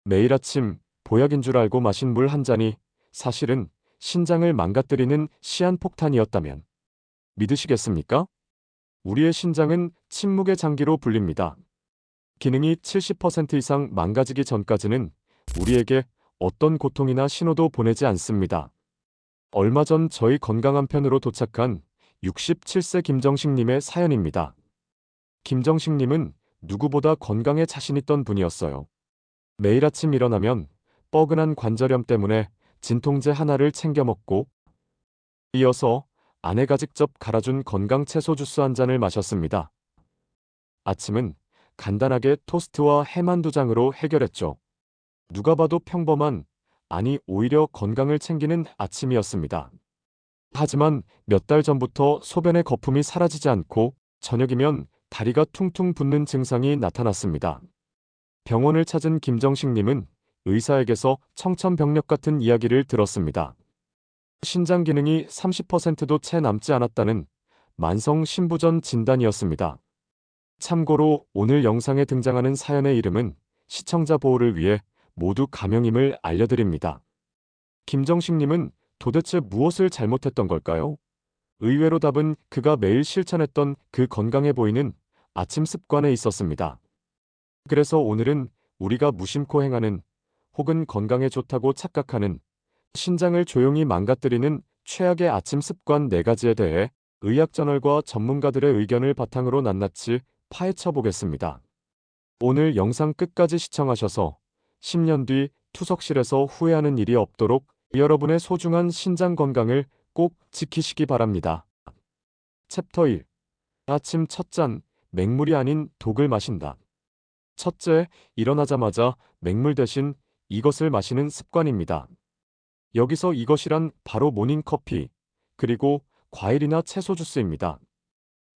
매일 아침 보약인 줄 알고 마신 물 한 잔이 사실은 신장을 망가뜨리는 시한폭탄이었다면 믿으시겠습니까? 우리의 신장은 침묵의 장기로 불립니다. 기능이 70% 이상 망가지기 전까지는 우리에게 어떤 고통이나 신호도 보내지 않습니다. 얼마 전 저희 건강한 편으로 도착한 67세 김정식님의 사연입니다. 김정식님은 누구보다 건강에 자신있던 분이었어요. 매일 아침 일어나면 뻐근한 관절염 때문에 진통제 하나를 챙겨 먹고 이어서 아내가 직접 갈아준 건강 채소 주스 한 잔을 마셨습니다. 아침은 간단하게 토스트와 햄 한두 장으로 해결했죠. 누가 봐도 평범한, 아니 오히려 건강을 챙기는 아침이었습니다. 하지만 몇 달 전부터 소변의 거품이 사라지지 않고 저녁이면 다리가 퉁퉁 붓는 증상이 나타났습니다. 병원을 찾은 김정식님은 의사에게서 청천벽력 같은 이야기를 들었습니다. 신장 기능이 30%도 채 남지 않았다는 만성 신부전 진단이었습니다. 참고로 오늘 영상에 등장하는 사연의 이름은 시청자 보호를 위해 모두 가명임을 알려드립니다. 김정식님은 도대체 무엇을 잘못했던 걸까요? 의외로 답은 그가 매일 실천했던 그 건강해 보이는 아침 습관에 있었습니다. 그래서 오늘은 우리가 무심코 행하는 혹은 건강에 좋다고 착각하는 신장을 조용히 망가뜨리는 최악의 아침 습관 4가지에 대해 의학저널과 전문가들의 의견을 바탕으로 낱낱이 파헤쳐 보겠습니다. 오늘 영상 끝까지 시청하셔서 10년 뒤 투석실에서 후회하는 일이 없도록 여러분의 소중한 신장 건강을 꼭 지키시기 바랍니다. 챕터 1. 아침 첫 잔, 맹물이 아닌 독을 마신다. 첫째, 일어나자마자 맹물 대신 이것을 마시는 습관입니다. 여기서 이것이란 바로 모닝커피, 그리고 과일이나 채소 주스입니다.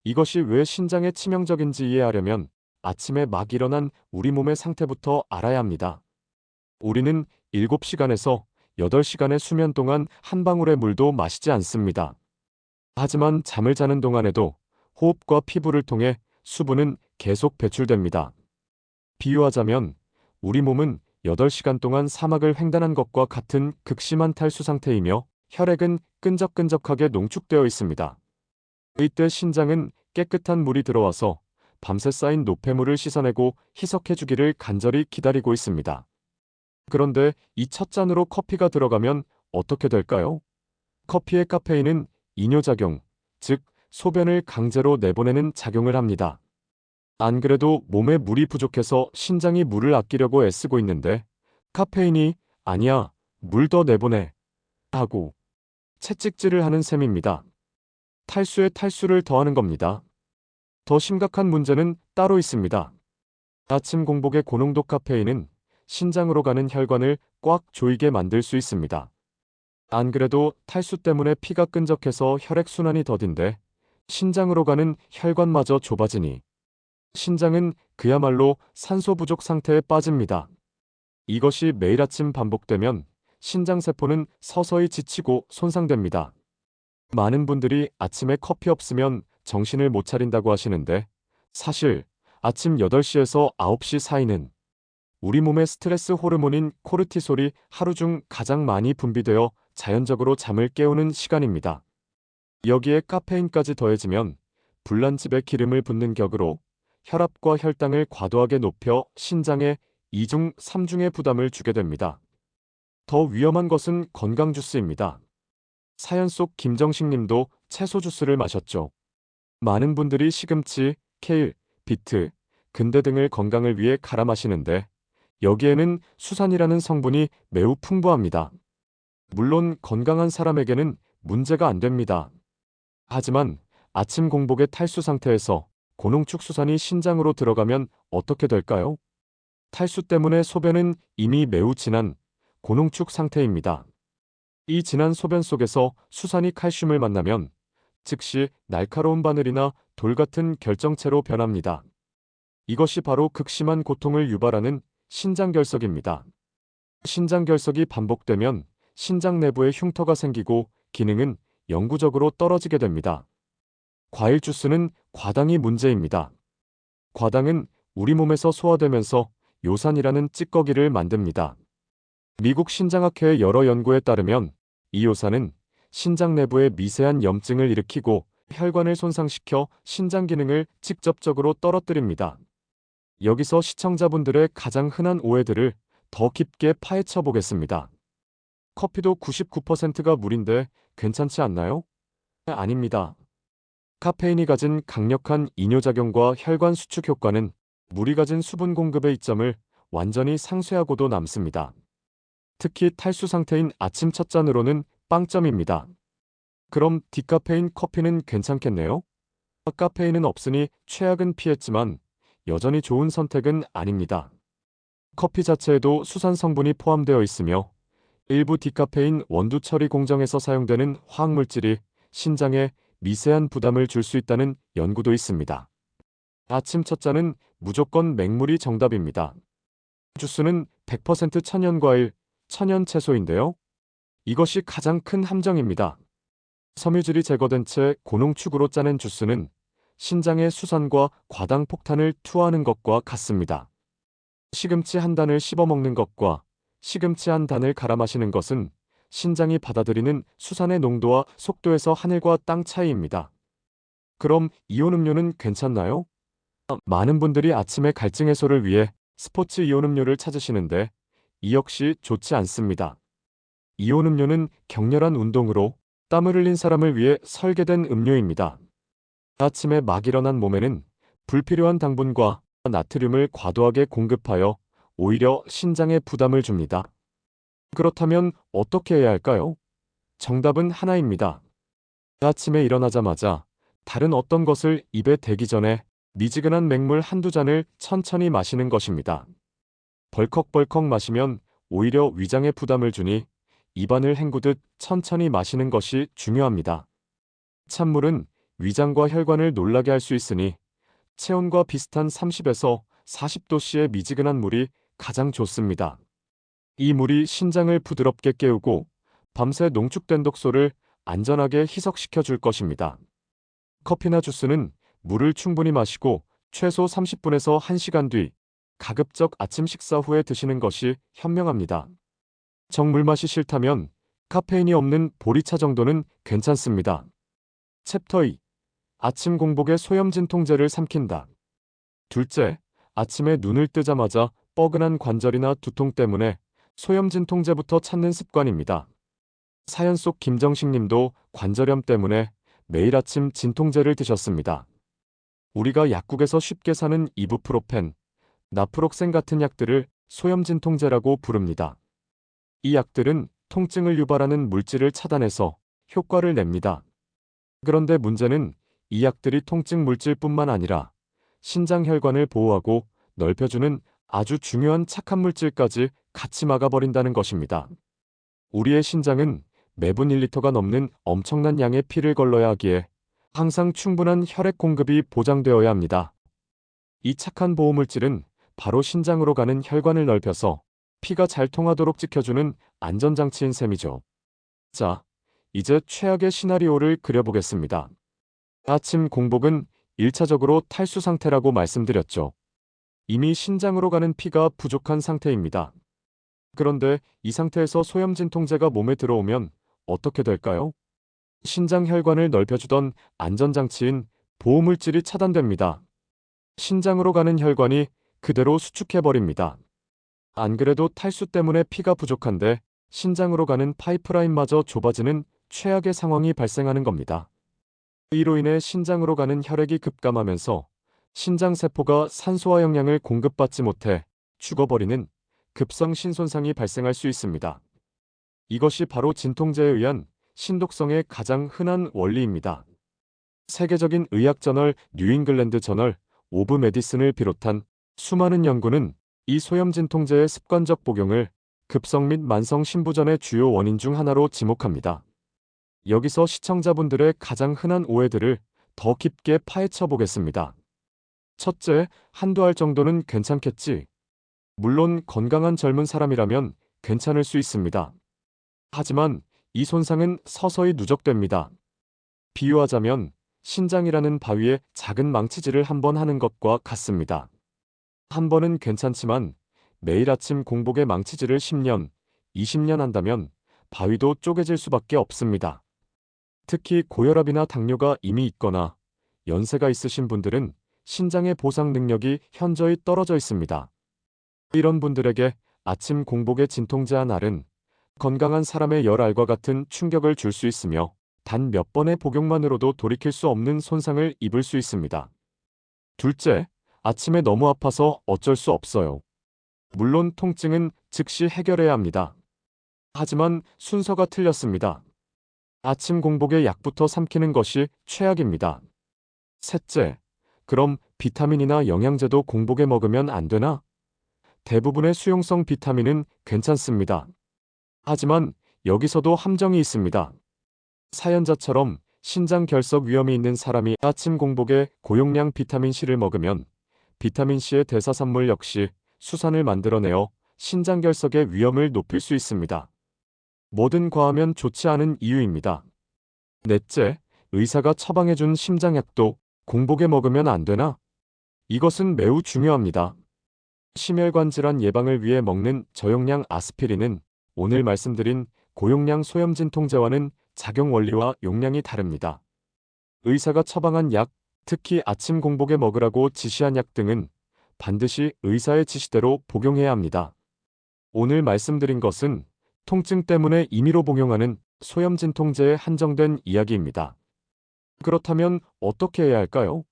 이것이 왜 신장에 치명적인지 이해하려면 아침에 막 일어난 우리 몸의 상태부터 알아야 합니다. 우리는 7시간에서 8시간의 수면 동안 한 방울의 물도 마시지 않습니다. 하지만 잠을 자는 동안에도 호흡과 피부를 통해 수분은 계속 배출됩니다. 비유하자면 우리 몸은 8시간 동안 사막을 횡단한 것과 같은 극심한 탈수 상태이며 혈액은 끈적끈적하게 농축되어 있습니다. 이때 신장은 깨끗한 물이 들어와서 밤새 쌓인 노폐물을 씻어내고 희석해주기를 간절히 기다리고 있습니다. 그런데 이 첫 잔으로 커피가 들어가면 어떻게 될까요? 커피의 카페인은 이뇨작용, 즉 소변을 강제로 내보내는 작용을 합니다. 안 그래도 몸에 물이 부족해서 신장이 물을 아끼려고 애쓰고 있는데 카페인이 아니야, 물 더 내보내 하고 채찍질을 하는 셈입니다. 탈수에 탈수를 더하는 겁니다. 더 심각한 문제는 따로 있습니다. 아침 공복의 고농도 카페인은 신장으로 가는 혈관을 꽉 조이게 만들 수 있습니다. 안 그래도 탈수 때문에 피가 끈적해서 혈액순환이 더딘데 신장으로 가는 혈관마저 좁아지니 신장은 그야말로 산소 부족 상태에 빠집니다. 이것이 매일 아침 반복되면 신장세포는 서서히 지치고 손상됩니다. 많은 분들이 아침에 커피 없으면 정신을 못 차린다고 하시는데 사실 아침 8시에서 9시 사이는 우리 몸의 스트레스 호르몬인 코르티솔이 하루 중 가장 많이 분비되어 자연적으로 잠을 깨우는 시간입니다. 여기에 카페인까지 더해지면 불난집에 기름을 붓는 격으로 혈압과 혈당을 과도하게 높여 신장에 2중, 3중의 부담을 주게 됩니다. 더 위험한 것은 건강 주스입니다. 사연 속 김정식 님도 채소 주스를 마셨죠. 많은 분들이 시금치, 케일, 비트, 근대 등을 건강을 위해 갈아 마시는데 여기에는 수산이라는 성분이 매우 풍부합니다. 물론 건강한 사람에게는 문제가 안 됩니다. 하지만 아침 공복의 탈수 상태에서 고농축 수산이 신장으로 들어가면 어떻게 될까요? 탈수 때문에 소변은 이미 매우 진한 고농축 상태입니다. 이 진한 소변 속에서 수산이 칼슘을 만나면 즉시 날카로운 바늘이나 돌 같은 결정체로 변합니다. 이것이 바로 극심한 고통을 유발하는 신장결석입니다. 신장결석이 반복되면 신장 내부에 흉터가 생기고 기능은 영구적으로 떨어지게 됩니다. 과일 주스는 과당이 문제입니다. 과당은 우리 몸에서 소화되면서 요산이라는 찌꺼기를 만듭니다. 미국 신장학회의 여러 연구에 따르면 이 요산은 신장 내부에 미세한 염증을 일으키고 혈관을 손상시켜 신장 기능을 직접적으로 떨어뜨립니다. 여기서 시청자분들의 가장 흔한 오해들을 더 깊게 파헤쳐 보겠습니다. 커피도 99%가 물인데 괜찮지 않나요? 아닙니다. 카페인이 가진 강력한 이뇨작용과 혈관 수축 효과는 물이 가진 수분 공급의 이점을 완전히 상쇄하고도 남습니다. 특히 탈수 상태인 아침 첫 잔으로는 빵점입니다. 그럼 디카페인 커피는 괜찮겠네요? 카페인은 없으니 최악은 피했지만 여전히 좋은 선택은 아닙니다. 커피 자체에도 수산 성분이 포함되어 있으며 일부 디카페인 원두 처리 공정에서 사용되는 화학물질이 신장에 미세한 부담을 줄 수 있다는 연구도 있습니다. 아침 첫 잔은 무조건 맹물이 정답입니다. 주스는 100% 천연과일, 천연채소인데요. 이것이 가장 큰 함정입니다. 섬유질이 제거된 채 고농축으로 짜낸 주스는 신장의 수산과 과당 폭탄을 투하하는 것과 같습니다. 시금치 한 단을 씹어 먹는 것과 시금치 한 단을 갈아 마시는 것은 신장이 받아들이는 수산의 농도와 속도에서 하늘과 땅 차이입니다. 그럼 이온 음료는 괜찮나요? 많은 분들이 아침에 갈증 해소를 위해 스포츠 이온 음료를 찾으시는데 이 역시 좋지 않습니다. 이온 음료는 격렬한 운동으로 땀을 흘린 사람을 위해 설계된 음료입니다. 아침에 막 일어난 몸에는 불필요한 당분과 나트륨을 과도하게 공급하여 오히려 신장에 부담을 줍니다. 그렇다면 어떻게 해야 할까요? 정답은 하나입니다. 아침에 일어나자마자 다른 어떤 것을 입에 대기 전에 미지근한 맹물 한두 잔을 천천히 마시는 것입니다. 벌컥벌컥 마시면 오히려 위장에 부담을 주니 입안을 헹구듯 천천히 마시는 것이 중요합니다. 찬물은 위장과 혈관을 놀라게 할 수 있으니 체온과 비슷한 30에서 40도씨의 미지근한 물이 가장 좋습니다. 이 물이 신장을 부드럽게 깨우고 밤새 농축된 독소를 안전하게 희석시켜 줄 것입니다. 커피나 주스는 물을 충분히 마시고 최소 30분에서 1시간 뒤 가급적 아침 식사 후에 드시는 것이 현명합니다. 정물 맛이 싫다면 카페인이 없는 보리차 정도는 괜찮습니다. 챕터 2. 아침 공복에 소염 진통제를 삼킨다. 둘째, 아침에 눈을 뜨자마자 뻐근한 관절이나 두통 때문에 소염 진통제부터 찾는 습관입니다. 사연 속 김정식 님도 관절염 때문에 매일 아침 진통제를 드셨습니다. 우리가 약국에서 쉽게 사는 이부프로펜, 나프록센 같은 약들을 소염 진통제라고 부릅니다. 이 약들은 통증을 유발하는 물질을 차단해서 효과를 냅니다. 그런데 문제는 이 약들이 통증 물질뿐만 아니라 신장 혈관을 보호하고 넓혀주는 아주 중요한 착한 물질까지 같이 막아버린다는 것입니다. 우리의 신장은 매분 1리터가 넘는 엄청난 양의 피를 걸러야 하기에 항상 충분한 혈액 공급이 보장되어야 합니다. 이 착한 보호물질은 바로 신장으로 가는 혈관을 넓혀서 피가 잘 통하도록 지켜주는 안전장치인 셈이죠. 자, 이제 최악의 시나리오를 그려보겠습니다. 아침 공복은 1차적으로 탈수 상태라고 말씀드렸죠. 이미 신장으로 가는 피가 부족한 상태입니다. 그런데 이 상태에서 소염 진통제가 몸에 들어오면 어떻게 될까요? 신장 혈관을 넓혀주던 안전장치인 보호물질이 차단됩니다. 신장으로 가는 혈관이 그대로 수축해버립니다. 안 그래도 탈수 때문에 피가 부족한데 신장으로 가는 파이프라인마저 좁아지는 최악의 상황이 발생하는 겁니다. 이로 인해 신장으로 가는 혈액이 급감하면서 신장세포가 산소와 영양을 공급받지 못해 죽어버리는 급성 신손상이 발생할 수 있습니다. 이것이 바로 진통제에 의한 신독성의 가장 흔한 원리입니다. 세계적인 의학 저널 뉴잉글랜드 저널 오브 메디슨을 비롯한 수많은 연구는 이 소염 진통제의 습관적 복용을 급성 및 만성 신부전의 주요 원인 중 하나로 지목합니다. 여기서 시청자분들의 가장 흔한 오해들을 더 깊게 파헤쳐 보겠습니다. 첫째, 한두 알 정도는 괜찮겠지. 물론 건강한 젊은 사람이라면 괜찮을 수 있습니다. 하지만 이 손상은 서서히 누적됩니다. 비유하자면 신장이라는 바위에 작은 망치질을 한 번 하는 것과 같습니다. 한 번은 괜찮지만 매일 아침 공복에 망치질을 10년, 20년 한다면 바위도 쪼개질 수밖에 없습니다. 특히 고혈압이나 당뇨가 이미 있거나 연세가 있으신 분들은 신장의 보상 능력이 현저히 떨어져 있습니다. 이런 분들에게 아침 공복에 진통제 한 알은 건강한 사람의 열 알과 같은 충격을 줄 수 있으며 단 몇 번의 복용만으로도 돌이킬 수 없는 손상을 입을 수 있습니다. 둘째, 아침에 너무 아파서 어쩔 수 없어요. 물론 통증은 즉시 해결해야 합니다. 하지만 순서가 틀렸습니다. 아침 공복에 약부터 삼키는 것이 최악입니다. 셋째, 그럼 비타민이나 영양제도 공복에 먹으면 안 되나? 대부분의 수용성 비타민은 괜찮습니다. 하지만 여기서도 함정이 있습니다. 사연자처럼 신장 결석 위험이 있는 사람이 아침 공복에 고용량 비타민C를 먹으면 비타민C의 대사산물 역시 수산을 만들어내어 신장 결석의 위험을 높일 수 있습니다. 뭐든 과하면 좋지 않은 이유입니다. 넷째, 의사가 처방해준 심장약도 공복에 먹으면 안 되나? 이것은 매우 중요합니다. 심혈관 질환 예방을 위해 먹는 저용량 아스피린은 오늘 말씀드린 고용량 소염진통제와는 작용 원리와 용량이 다릅니다. 의사가 처방한 약, 특히 아침 공복에 먹으라고 지시한 약 등은 반드시 의사의 지시대로 복용해야 합니다. 오늘 말씀드린 것은 통증 때문에 임의로 복용하는 소염진통제에 한정된 이야기입니다. 그렇다면 어떻게 해야 할까요?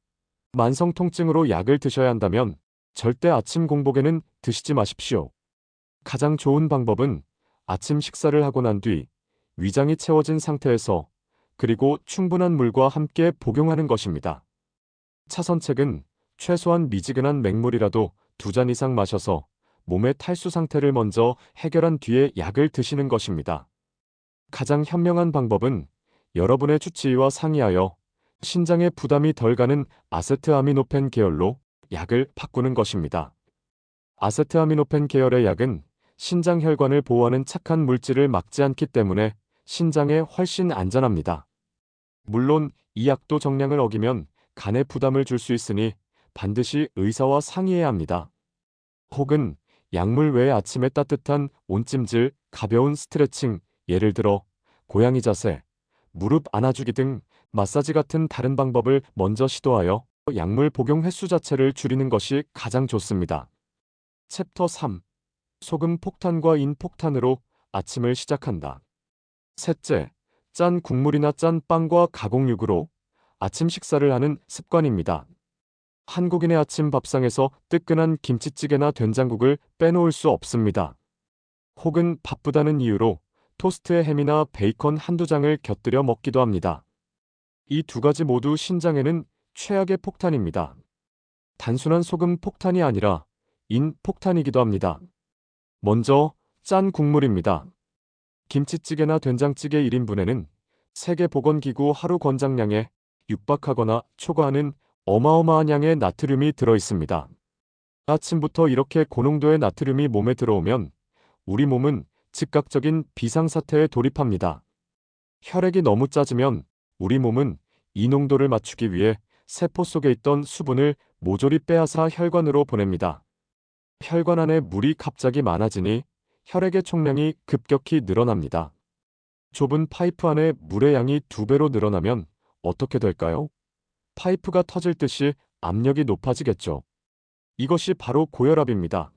만성 통증으로 약을 드셔야 한다면 절대 아침 공복에는 드시지 마십시오. 가장 좋은 방법은 아침 식사를 하고 난 뒤 위장이 채워진 상태에서 그리고 충분한 물과 함께 복용하는 것입니다. 차선책은 최소한 미지근한 맹물이라도 2잔 이상 마셔서 몸의 탈수 상태를 먼저 해결한 뒤에 약을 드시는 것입니다. 가장 현명한 방법은 여러분의 주치의와 상의하여 신장에 부담이 덜 가는 아세트아미노펜 계열로 약을 바꾸는 것입니다. 아세트아미노펜 계열의 약은 신장 혈관을 보호하는 착한 물질을 막지 않기 때문에 신장에 훨씬 안전합니다. 물론 이 약도 정량을 어기면 간에 부담을 줄 수 있으니 반드시 의사와 상의해야 합니다. 혹은 약물 외에 아침에 따뜻한 온찜질, 가벼운 스트레칭, 예를 들어 고양이 자세, 무릎 안아주기 등 마사지 같은 다른 방법을 먼저 시도하여 약물 복용 횟수 자체를 줄이는 것이 가장 좋습니다. 챕터 3. 소금 폭탄과 인 폭탄으로 아침을 시작한다. 셋째, 짠 국물이나 짠 빵과 가공육으로 아침 식사를 하는 습관입니다. 한국인의 아침 밥상에서 뜨끈한 김치찌개나 된장국을 빼놓을 수 없습니다. 혹은 바쁘다는 이유로 토스트에 햄이나 베이컨 한두 장을 곁들여 먹기도 합니다. 이 두 가지 모두 신장에는 최악의 폭탄입니다. 단순한 소금 폭탄이 아니라 인 폭탄이기도 합니다. 먼저 짠 국물입니다. 김치찌개나 된장찌개 1인분에는 세계보건기구 하루 권장량에 육박하거나 초과하는 어마어마한 양의 나트륨이 들어 있습니다. 아침부터 이렇게 고농도의 나트륨이 몸에 들어오면 우리 몸은 즉각적인 비상사태에 돌입합니다. 혈액이 너무 짜지면 우리 몸은 이 농도를 맞추기 위해 세포 속에 있던 수분을 모조리 빼앗아 혈관으로 보냅니다. 혈관 안에 물이 갑자기 많아지니 혈액의 총량이 급격히 늘어납니다. 좁은 파이프 안에 물의 양이 2배로 늘어나면 어떻게 될까요? 파이프가 터질 듯이 압력이 높아지겠죠. 이것이 바로 고혈압입니다.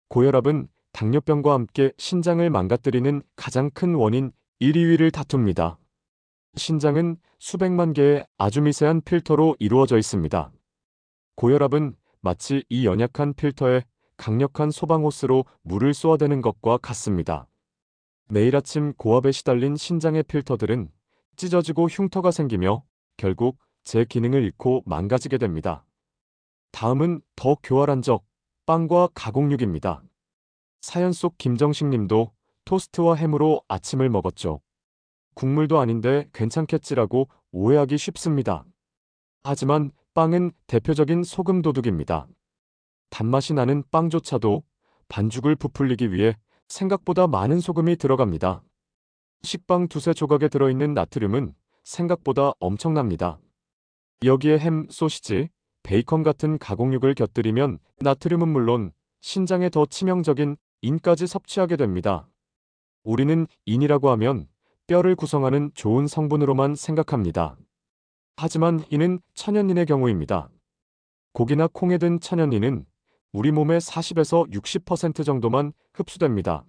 고혈압은 당뇨병과 함께 신장을 망가뜨리는 가장 큰 원인 1, 2위를 다툽니다. 신장은 수백만 개의 아주 미세한 필터로 이루어져 있습니다. 고혈압은 마치 이 연약한 필터에 강력한 소방호스로 물을 쏘아대는 것과 같습니다. 매일 아침 고압에 시달린 신장의 필터들은 찢어지고 흉터가 생기며 결국 제 기능을 잃고 망가지게 됩니다. 다음은 더 교활한 적, 빵과 가공육입니다. 사연 속 김정식 님도 토스트와 햄으로 아침을 먹었죠. 국물도 아닌데 괜찮겠지라고 오해하기 쉽습니다. 하지만 빵은 대표적인 소금 도둑입니다. 단맛이 나는 빵조차도 반죽을 부풀리기 위해 생각보다 많은 소금이 들어갑니다. 식빵 두세 조각에 들어있는 나트륨은 생각보다 엄청납니다. 여기에 햄, 소시지, 베이컨 같은 가공육을 곁들이면 나트륨은 물론 신장에 더 치명적인 인까지 섭취하게 됩니다. 우리는 인이라고 하면 뼈를 구성하는 좋은 성분으로만 생각합니다. 하지만 이는 천연인의 경우입니다. 고기나 콩에 든 천연인은 우리 몸의 40에서 60% 정도만 흡수됩니다.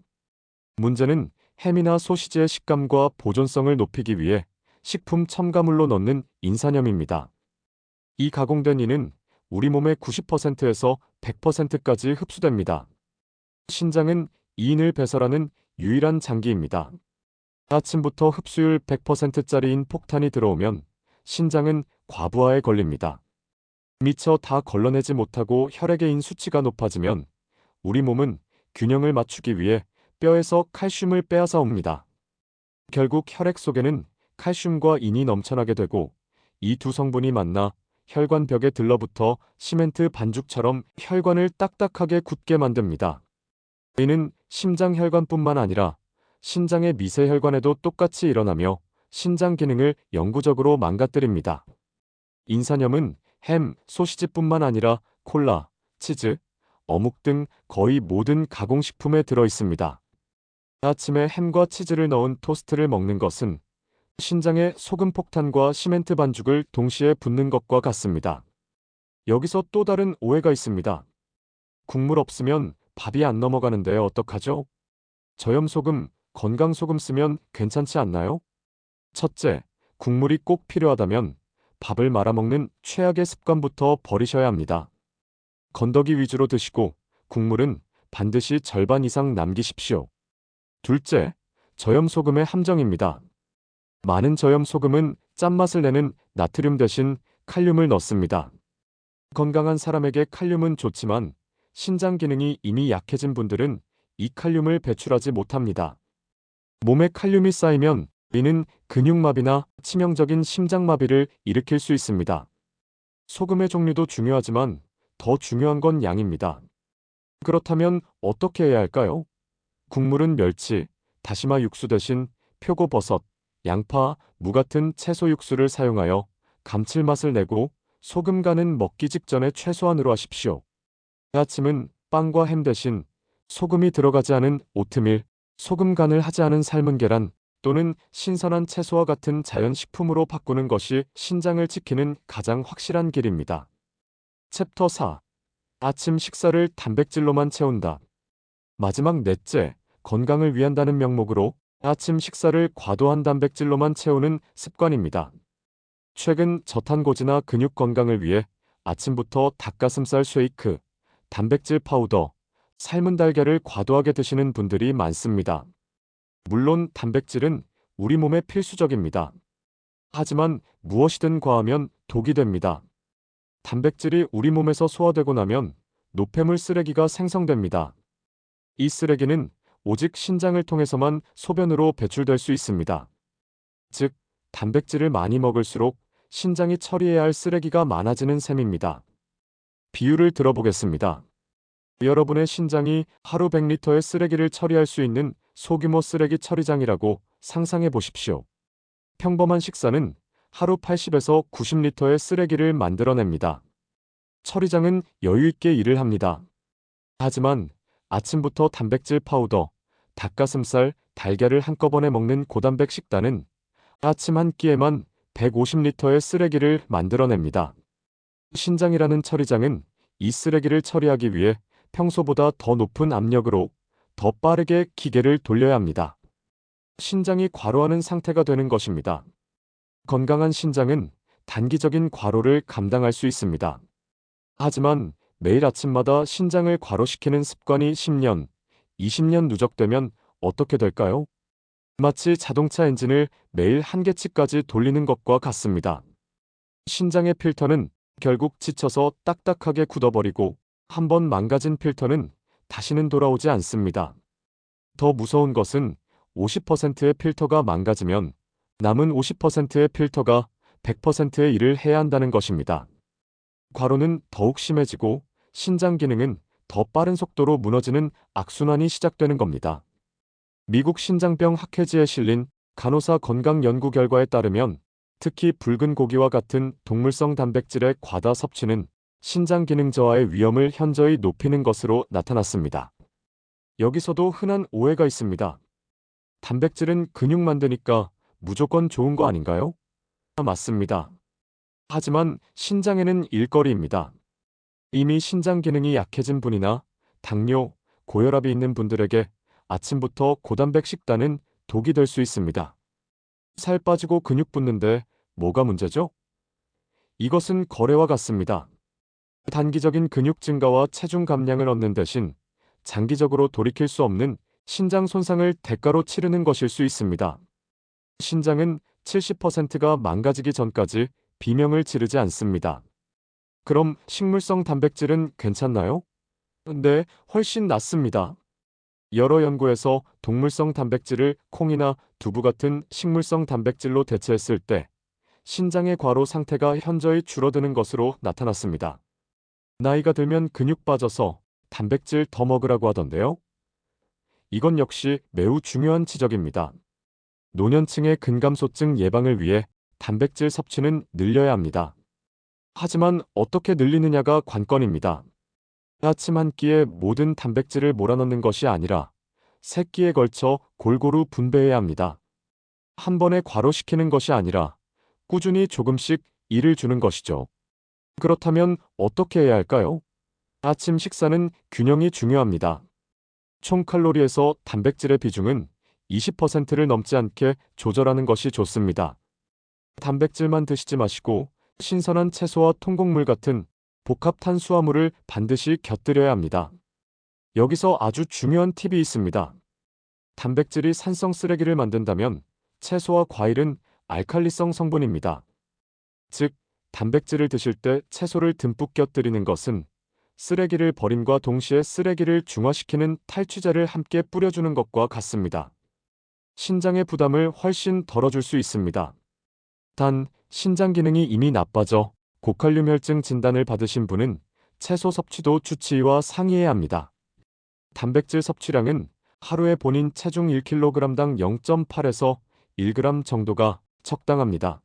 문제는 햄이나 소시지의 식감과 보존성을 높이기 위해 식품 첨가물로 넣는 인산염입니다. 이 가공된 인은 우리 몸의 90%에서 100%까지 흡수됩니다. 신장은 이 인을 배설하는 유일한 장기입니다. 아침부터 흡수율 100%짜리인 폭탄이 들어오면 신장은 과부하에 걸립니다. 미처 다 걸러내지 못하고 혈액의 인 수치가 높아지면 우리 몸은 균형을 맞추기 위해 뼈에서 칼슘을 빼앗아 옵니다. 결국 혈액 속에는 칼슘과 인이 넘쳐나게 되고 이 두 성분이 만나 혈관벽에 들러붙어 시멘트 반죽처럼 혈관을 딱딱하게 굳게 만듭니다. 이는 심장혈관뿐만 아니라 신장의 미세혈관에도 똑같이 일어나며 신장 기능을 영구적으로 망가뜨립니다. 인산염은 햄, 소시지뿐만 아니라 콜라, 치즈, 어묵 등 거의 모든 가공식품에 들어 있습니다. 아침에 햄과 치즈를 넣은 토스트를 먹는 것은 신장에 소금 폭탄과 시멘트 반죽을 동시에 붓는 것과 같습니다. 여기서 또 다른 오해가 있습니다. 국물 없으면 밥이 안 넘어가는데 어떡하죠? 저염소금, 건강소금 쓰면 괜찮지 않나요? 첫째, 국물이 꼭 필요하다면 밥을 말아먹는 최악의 습관부터 버리셔야 합니다. 건더기 위주로 드시고 국물은 반드시 절반 이상 남기십시오. 둘째, 저염소금의 함정입니다. 많은 저염소금은 짠맛을 내는 나트륨 대신 칼륨을 넣습니다. 건강한 사람에게 칼륨은 좋지만 신장 기능이 이미 약해진 분들은 이 칼륨을 배출하지 못합니다. 몸에 칼륨이 쌓이면 이는 근육마비나 치명적인 심장마비를 일으킬 수 있습니다. 소금의 종류도 중요하지만 더 중요한 건 양입니다. 그렇다면 어떻게 해야 할까요? 국물은 멸치, 다시마 육수 대신 표고버섯, 양파, 무 같은 채소 육수를 사용하여 감칠맛을 내고 소금 간은 먹기 직전에 최소한으로 하십시오. 아침은 빵과 햄 대신 소금이 들어가지 않은 오트밀, 소금 간을 하지 않은 삶은 계란 또는 신선한 채소와 같은 자연식품으로 바꾸는 것이 신장을 지키는 가장 확실한 길입니다. 챕터 4. 아침 식사를 단백질로만 채운다. 마지막 넷째, 건강을 위한다는 명목으로 아침 식사를 과도한 단백질로만 채우는 습관입니다. 최근 저탄고지나 근육 건강을 위해 아침부터 닭가슴살 쉐이크, 단백질 파우더, 삶은 달걀을 과도하게 드시는 분들이 많습니다. 물론 단백질은 우리 몸에 필수적입니다. 하지만 무엇이든 과하면 독이 됩니다. 단백질이 우리 몸에서 소화되고 나면 노폐물 쓰레기가 생성됩니다. 이 쓰레기는 오직 신장을 통해서만 소변으로 배출될 수 있습니다. 즉, 단백질을 많이 먹을수록 신장이 처리해야 할 쓰레기가 많아지는 셈입니다. 비유를 들어보겠습니다. 여러분의 신장이 하루 100리터의 쓰레기를 처리할 수 있는 소규모 쓰레기 처리장이라고 상상해 보십시오. 평범한 식사는 하루 80에서 90리터의 쓰레기를 만들어냅니다. 처리장은 여유 있게 일을 합니다. 하지만 아침부터 단백질 파우더, 닭가슴살, 달걀을 한꺼번에 먹는 고단백 식단은 아침 한 끼에만 150리터의 쓰레기를 만들어냅니다. 신장이라는 처리장은 이 쓰레기를 처리하기 위해 평소보다 더 높은 압력으로 더 빠르게 기계를 돌려야 합니다. 신장이 과로하는 상태가 되는 것입니다. 건강한 신장은 단기적인 과로를 감당할 수 있습니다. 하지만 매일 아침마다 신장을 과로시키는 습관이 10년, 20년 누적되면 어떻게 될까요? 마치 자동차 엔진을 매일 한계치까지 돌리는 것과 같습니다. 신장의 필터는 결국 지쳐서 딱딱하게 굳어버리고 한번 망가진 필터는 다시는 돌아오지 않습니다. 더 무서운 것은 50%의 필터가 망가지면 남은 50%의 필터가 100%의 일을 해야 한다는 것입니다. 과로는 더욱 심해지고 신장 기능은 더 빠른 속도로 무너지는 악순환이 시작되는 겁니다. 미국 신장병 학회지에 실린 간호사 건강 연구 결과에 따르면 특히 붉은 고기와 같은 동물성 단백질의 과다 섭취는 신장 기능 저하의 위험을 현저히 높이는 것으로 나타났습니다. 여기서도 흔한 오해가 있습니다. 단백질은 근육 만드니까 무조건 좋은 거 아닌가요? 맞습니다. 하지만 신장에는 일거리입니다. 이미 신장 기능이 약해진 분이나 당뇨, 고혈압이 있는 분들에게 아침부터 고단백 식단은 독이 될 수 있습니다. 살 빠지고 근육 붙는데 뭐가 문제죠? 이것은 거래와 같습니다. 단기적인 근육 증가와 체중 감량을 얻는 대신 장기적으로 돌이킬 수 없는 신장 손상을 대가로 치르는 것일 수 있습니다. 신장은 70%가 망가지기 전까지 비명을 지르지 않습니다. 그럼 식물성 단백질은 괜찮나요? 네, 훨씬 낫습니다. 여러 연구에서 동물성 단백질을 콩이나 두부 같은 식물성 단백질로 대체했을 때 신장의 과로 상태가 현저히 줄어드는 것으로 나타났습니다. 나이가 들면 근육 빠져서 단백질 더 먹으라고 하던데요. 이건 역시 매우 중요한 지적입니다. 노년층의 근감소증 예방을 위해 단백질 섭취는 늘려야 합니다. 하지만 어떻게 늘리느냐가 관건입니다. 아침 한 끼에 모든 단백질을 몰아넣는 것이 아니라 세 끼에 걸쳐 골고루 분배해야 합니다. 한 번에 과로시키는 것이 아니라 꾸준히 조금씩 일을 주는 것이죠. 그렇다면 어떻게 해야 할까요? 아침 식사는 균형이 중요합니다. 총 칼로리에서 단백질의 비중은 20%를 넘지 않게 조절하는 것이 좋습니다. 단백질만 드시지 마시고 신선한 채소와 통곡물 같은 복합 탄수화물을 반드시 곁들여야 합니다. 여기서 아주 중요한 팁이 있습니다. 단백질이 산성 쓰레기를 만든다면 채소와 과일은 알칼리성 성분입니다. 즉, 단백질을 드실 때 채소를 듬뿍 곁들이는 것은 쓰레기를 버림과 동시에 쓰레기를 중화시키는 탈취제를 함께 뿌려주는 것과 같습니다. 신장의 부담을 훨씬 덜어줄 수 있습니다. 단, 신장 기능이 이미 나빠져 고칼륨 혈증 진단을 받으신 분은 채소 섭취도 주치의와 상의해야 합니다. 단백질 섭취량은 하루에 본인 체중 1kg당 0.8에서 1g 정도가 적당합니다.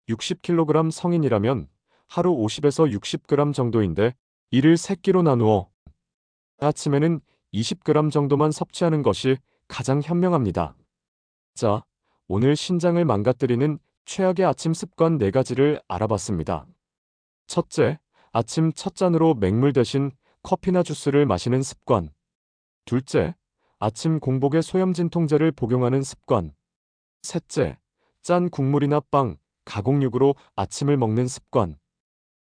60kg 성인이라면 하루 50에서 60g 정도인데 이를 3끼로 나누어 아침에는 20g 정도만 섭취하는 것이 가장 현명합니다. 자, 오늘 신장을 망가뜨리는 최악의 아침 습관 4가지를 알아봤습니다. 첫째, 아침 첫 잔으로 맹물 대신 커피나 주스를 마시는 습관. 둘째, 아침 공복에 소염진통제를 복용하는 습관. 셋째, 짠 국물이나 빵, 가공육으로 아침을 먹는 습관.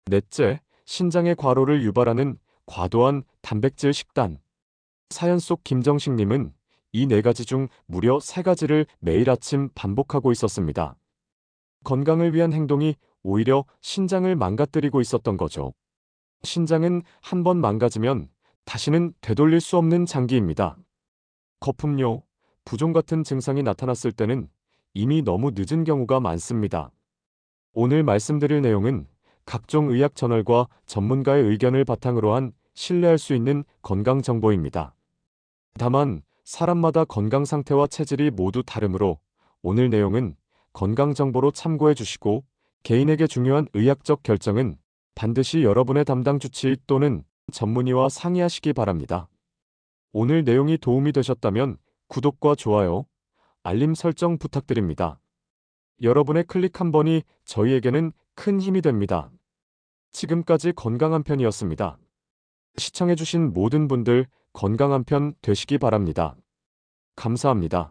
넷째, 신장의 과로를 유발하는 과도한 단백질 식단. 사연 속 김정식님은 이 4가지 중 무려 3가지를 매일 아침 반복하고 있었습니다. 건강을 위한 행동이 오히려 신장을 망가뜨리고 있었던 거죠. 신장은 한 번 망가지면 다시는 되돌릴 수 없는 장기입니다. 거품료, 부종 같은 증상이 나타났을 때는 이미 너무 늦은 경우가 많습니다. 오늘 말씀드릴 내용은 각종 의학 저널과 전문가의 의견을 바탕으로 한 신뢰할 수 있는 건강 정보입니다. 다만 사람마다 건강 상태와 체질이 모두 다르므로 오늘 내용은 건강 정보로 참고해 주시고 개인에게 중요한 의학적 결정은 반드시 여러분의 담당 주치의 또는 전문의와 상의하시기 바랍니다. 오늘 내용이 도움이 되셨다면 구독과 좋아요, 알림 설정 부탁드립니다. 여러분의 클릭 한 번이 저희에게는 큰 힘이 됩니다. 지금까지 건강한 편이었습니다. 시청해주신 모든 분들 건강한 편 되시기 바랍니다. 감사합니다.